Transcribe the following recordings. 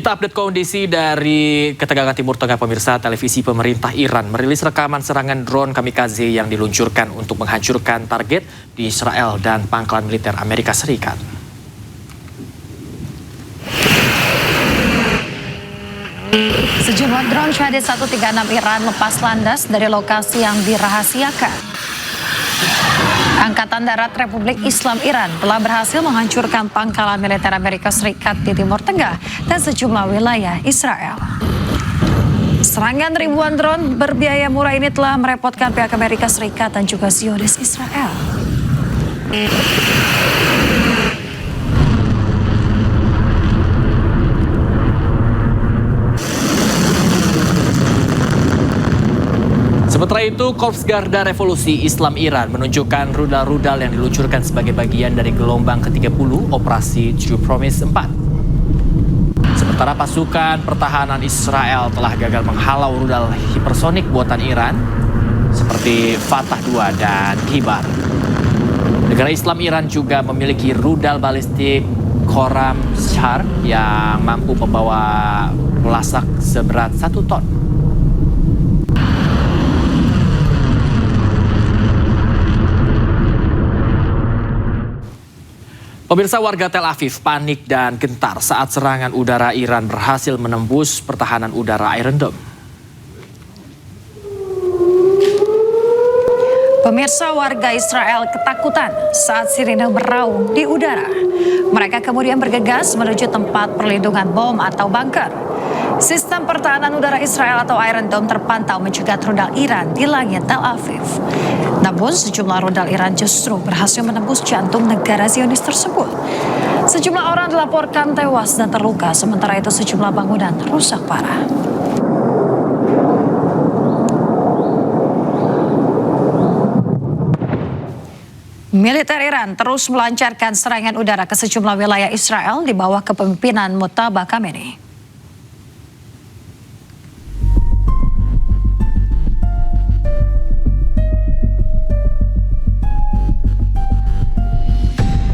Kita update kondisi dari ketegangan Timur Tengah, pemirsa. Televisi pemerintah Iran merilis rekaman serangan drone kamikaze yang diluncurkan untuk menghancurkan target di Israel dan pangkalan militer Amerika Serikat. Sejumlah drone Shahed 136 Iran lepas landas dari lokasi yang dirahasiakan. Angkatan Darat Republik Islam Iran telah berhasil menghancurkan pangkalan militer Amerika Serikat di Timur Tengah dan sejumlah wilayah Israel. Serangan ribuan drone berbiaya murah ini telah merepotkan pihak Amerika Serikat dan juga Zionis Israel. Sementara itu, Korps Garda Revolusi Islam Iran menunjukkan rudal-rudal yang diluncurkan sebagai bagian dari gelombang ke-30 Operasi True Promise 4. Sementara pasukan pertahanan Israel telah gagal menghalau rudal hipersonik buatan Iran seperti Fatah 2 dan Kibar. Negara Islam Iran juga memiliki rudal balistik Khorramshahr yang mampu membawa pelasak seberat 1 ton. Pemirsa, warga Tel Aviv panik dan gentar saat serangan udara Iran berhasil menembus pertahanan udara Iron Dome. Pemirsa, warga Israel ketakutan saat sirine meraung di udara. Mereka kemudian bergegas menuju tempat perlindungan bom atau bunker. Sistem pertahanan udara Israel atau Iron Dome terpantau mencegat rudal Iran di langit Tel Aviv. Namun sejumlah rudal Iran justru berhasil menembus jantung negara Zionis tersebut. Sejumlah orang dilaporkan tewas dan terluka, sementara itu sejumlah bangunan rusak parah. Militer Iran terus melancarkan serangan udara ke sejumlah wilayah Israel di bawah kepemimpinan Mojtaba Khamenei.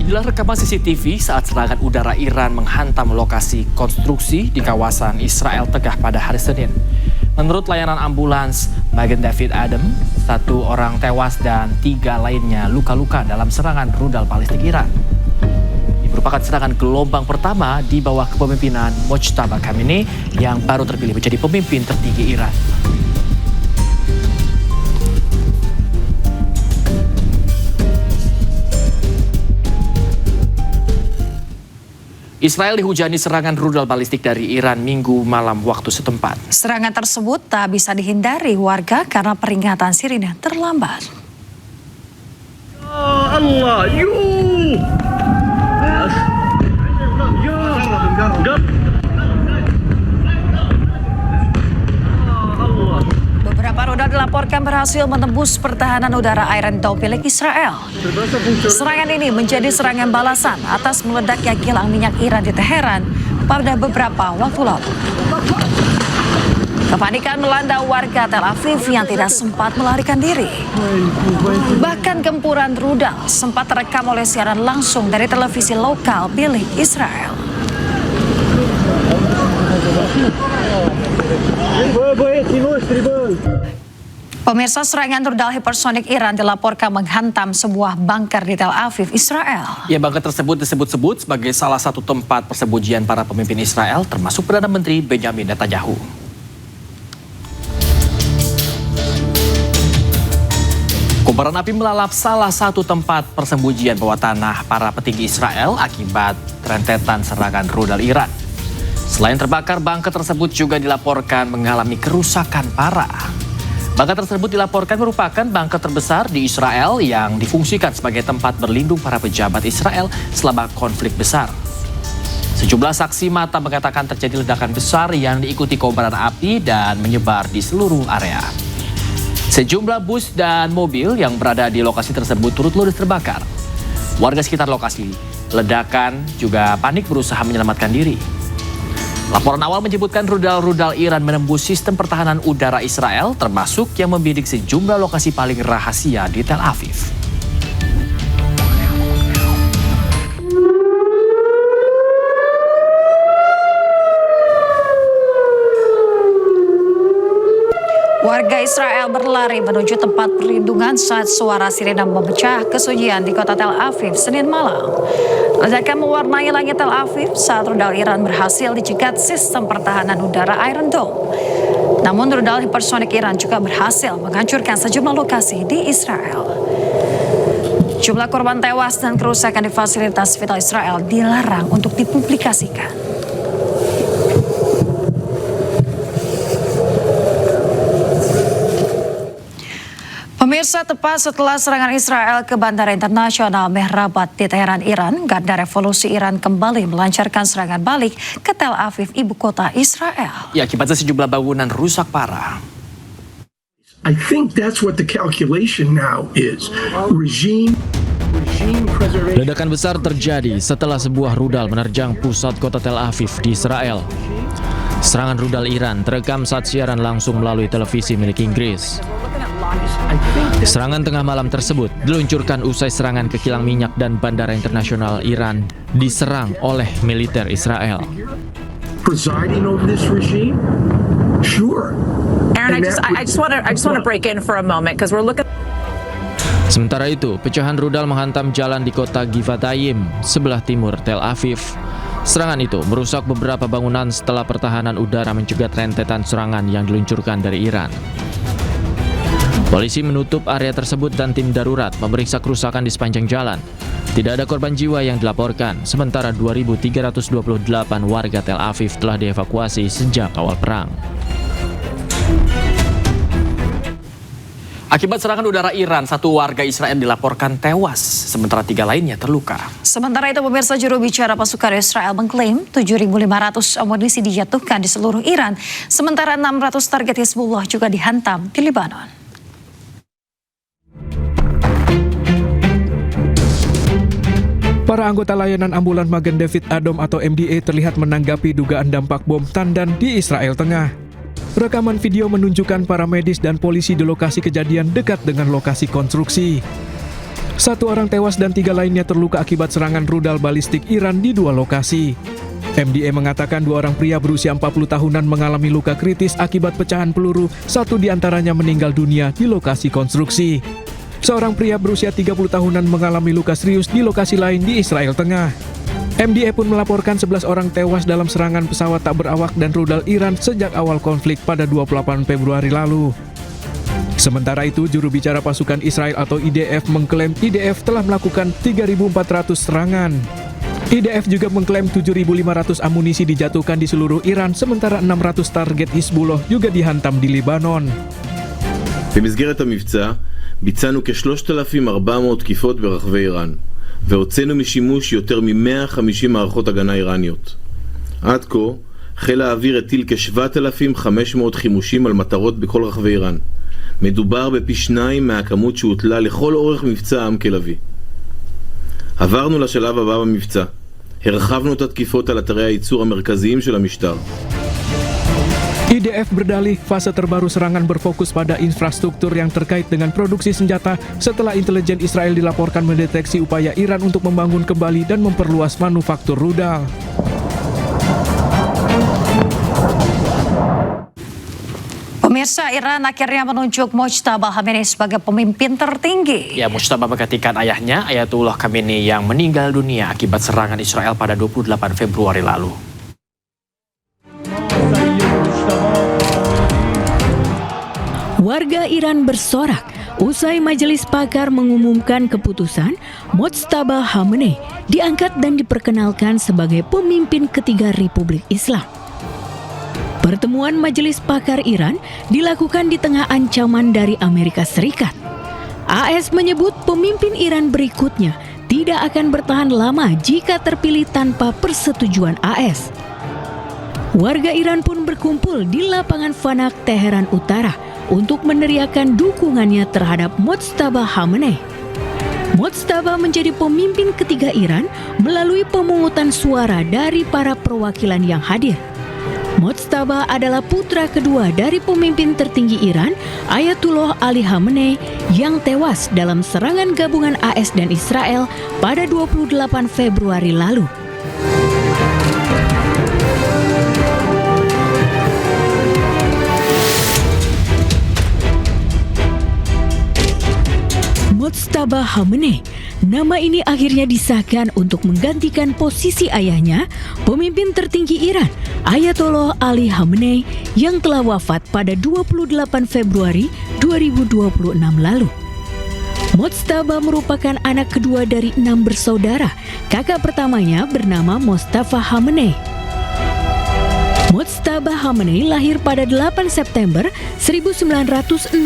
Inilah rekaman CCTV saat serangan udara Iran menghantam lokasi konstruksi di kawasan Israel Tegah pada hari Senin. Menurut layanan ambulans Magen David Adom, 1 orang tewas dan 3 lainnya luka-luka dalam serangan rudal balistik Iran. Ini merupakan serangan gelombang pertama di bawah kepemimpinan Mojtaba Khamenei yang baru terpilih menjadi pemimpin tertinggi Iran. Israel dihujani serangan rudal balistik dari Iran Minggu malam waktu setempat. Serangan tersebut tak bisa dihindari warga karena peringatan sirine terlambat. Ya Allah, Beberapa rudal dilaporkan berhasil menembus pertahanan udara Iron Dome milik Israel. Serangan ini menjadi serangan balasan atas meledaknya kilang minyak Iran di Teheran pada beberapa waktu lalu. Kepanikan melanda warga Tel Aviv yang tidak sempat melarikan diri. Bahkan gempuran rudal sempat terekam oleh siaran langsung dari televisi lokal milik Israel. Pemirsa, serangan rudal hipersonik Iran dilaporkan menghantam sebuah bunker di Tel Aviv, Israel. Ya, bunker tersebut disebut-sebut sebagai salah satu tempat persembunyian para pemimpin Israel, termasuk Perdana Menteri Benjamin Netanyahu. Kobaran api melalap salah satu tempat persembunyian bawah tanah para petinggi Israel akibat rentetan serangan rudal Iran. Selain terbakar, bunker tersebut juga dilaporkan mengalami kerusakan parah. Bunker tersebut dilaporkan merupakan bunker terbesar di Israel yang difungsikan sebagai tempat berlindung para pejabat Israel selama konflik besar. Sejumlah saksi mata mengatakan terjadi ledakan besar yang diikuti kobaran api dan menyebar di seluruh area. Sejumlah bus dan mobil yang berada di lokasi tersebut turut ludes terbakar. Warga sekitar lokasi ledakan juga panik berusaha menyelamatkan diri. Laporan awal menyebutkan rudal-rudal Iran menembus sistem pertahanan udara Israel, termasuk yang membidik sejumlah lokasi paling rahasia di Tel Aviv. Warga Israel berlari menuju tempat perlindungan saat suara sirena memecah kesunyian di kota Tel Aviv Senin malam. Ledakan mewarnai langit Tel Aviv saat rudal Iran berhasil dicegat sistem pertahanan udara Iron Dome. Namun rudal hipersonik Iran juga berhasil menghancurkan sejumlah lokasi di Israel. Jumlah korban tewas dan kerusakan di fasilitas vital Israel dilarang untuk dipublikasikan. Pemirsa, tepat setelah serangan Israel ke Bandara Internasional Mehrabat di Teheran, Iran, Garda Revolusi Iran kembali melancarkan serangan balik ke Tel Aviv, ibu kota Israel. Ya, akibatnya sejumlah bangunan rusak parah. I think that's what the calculation now is. Regime preservation. Ledakan besar terjadi setelah sebuah rudal menerjang pusat kota Tel Aviv di Israel. Serangan rudal Iran terekam saat siaran langsung melalui televisi milik Inggris. Serangan tengah malam tersebut diluncurkan usai serangan ke kilang minyak dan Bandara Internasional Iran diserang oleh militer Israel. Presiding over this regime? Sure. Aaron, I just want to break in for a moment because we're looking. Sementara itu, pecahan rudal menghantam jalan di kota Givatayim, sebelah timur Tel Aviv. Serangan itu merusak beberapa bangunan setelah pertahanan udara mencegat rentetan serangan yang diluncurkan dari Iran. Polisi menutup area tersebut dan tim darurat memeriksa kerusakan di sepanjang jalan. Tidak ada korban jiwa yang dilaporkan, sementara 2.328 warga Tel Aviv telah dievakuasi sejak awal perang. Akibat serangan udara Iran, 1 warga Israel dilaporkan tewas, sementara 3 lainnya terluka. Sementara itu, pemirsa, juru bicara pasukan Israel mengklaim 7.500 amunisi dijatuhkan di seluruh Iran, sementara 600 target Hizbullah juga dihantam di Lebanon. Para anggota layanan ambulan Magen David Adom atau MDA terlihat menanggapi dugaan dampak bom tandan di Israel Tengah. Rekaman video menunjukkan para medis dan polisi di lokasi kejadian dekat dengan lokasi konstruksi. 1 orang tewas dan 3 lainnya terluka akibat serangan rudal balistik Iran di 2 lokasi. MDA mengatakan 2 orang pria berusia 40 tahunan mengalami luka kritis akibat pecahan peluru, 1 diantaranya meninggal dunia di lokasi konstruksi. Seorang pria berusia 30 tahunan mengalami luka serius di lokasi lain di Israel Tengah. MDA pun melaporkan 11 orang tewas dalam serangan pesawat tak berawak dan rudal Iran sejak awal konflik pada 28 Februari lalu. Sementara itu, juru bicara pasukan Israel atau IDF mengklaim IDF telah melakukan 3.400 serangan. IDF juga mengklaim 7.500 amunisi dijatuhkan di seluruh Iran, sementara 600 target Hizbullah juga dihantam di Lebanon. במסגרת המבצע ביצענו כ-3,400 תקיפות ברחבי איראן והוצאנו משימוש יותר מ-150 מערכות הגנה איראניות. עד כה חיל האוויר הטיל כ-7,500 חימושים על מטרות בכל רחבי איראן. מדובר בפי 2 מהכמות שהוטלה לכל אורך מבצע עם כלבי. עברנו לשלב הבא במבצע. הרחבנו את התקיפות על אתרי הייצור המרכזיים של המשטר. IDF berdalih fase terbaru serangan berfokus pada infrastruktur yang terkait dengan produksi senjata setelah intelijen Israel dilaporkan mendeteksi upaya Iran untuk membangun kembali dan memperluas manufaktur rudal. Pemirsa, Iran akhirnya menunjuk Mojtaba Khamenei sebagai pemimpin tertinggi. Ya, Mojtaba menggantikan ayahnya, Ayatullah Khamenei yang meninggal dunia akibat serangan Israel pada 28 Februari lalu. Warga Iran bersorak usai majelis pakar mengumumkan keputusan Mojtaba Khamenei diangkat dan diperkenalkan sebagai pemimpin ketiga Republik Islam. Pertemuan majelis pakar Iran dilakukan di tengah ancaman dari Amerika Serikat. AS menyebut pemimpin Iran berikutnya tidak akan bertahan lama jika terpilih tanpa persetujuan AS. Warga Iran pun berkumpul di lapangan Fanak, Teheran Utara untuk meneriakkan dukungannya terhadap Mojtaba Khamenei. Mojtaba menjadi pemimpin ketiga Iran melalui pemungutan suara dari para perwakilan yang hadir. Mojtaba adalah putra kedua dari pemimpin tertinggi Iran, Ayatullah Ali Khamenei, yang tewas dalam serangan gabungan AS dan Israel pada 28 Februari lalu. Mojtaba Khamenei. Nama ini akhirnya disahkan untuk menggantikan posisi ayahnya, pemimpin tertinggi Iran, Ayatollah Ali Khamenei, yang telah wafat pada 28 Februari 2026 lalu. Mojtaba merupakan anak kedua dari 6 bersaudara. Kakak pertamanya bernama Mostafa Khamenei. Mojtaba Khamenei lahir pada 8 September 1969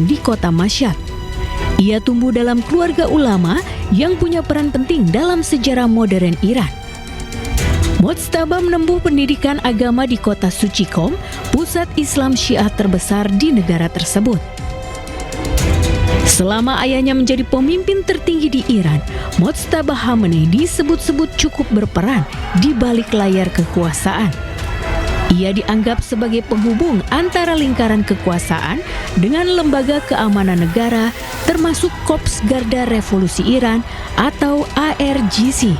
di kota Mashhad. Ia tumbuh dalam keluarga ulama yang punya peran penting dalam sejarah modern Iran. Mojtaba menempuh pendidikan agama di kota suci Qom, pusat Islam Syiah terbesar di negara tersebut. Selama ayahnya menjadi pemimpin tertinggi di Iran, Mojtaba Khamenei disebut-sebut cukup berperan di balik layar kekuasaan. Ia dianggap sebagai penghubung antara lingkaran kekuasaan dengan lembaga keamanan negara, termasuk Korps Garda Revolusi Iran atau ARGC.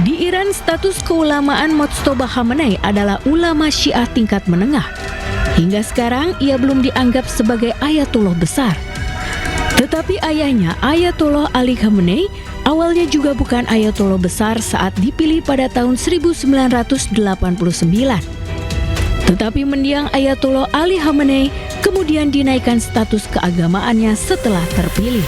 Di Iran, status keulamaan Mojtaba Khamenei adalah ulama Syiah tingkat menengah. Hingga sekarang, ia belum dianggap sebagai ayatollah besar. Tetapi ayahnya, Ayatollah Ali Khamenei, awalnya juga bukan ayatollah besar saat dipilih pada tahun 1989. Tetapi mendiang Ayatollah Ali Khamenei kemudian dinaikkan status keagamaannya setelah terpilih.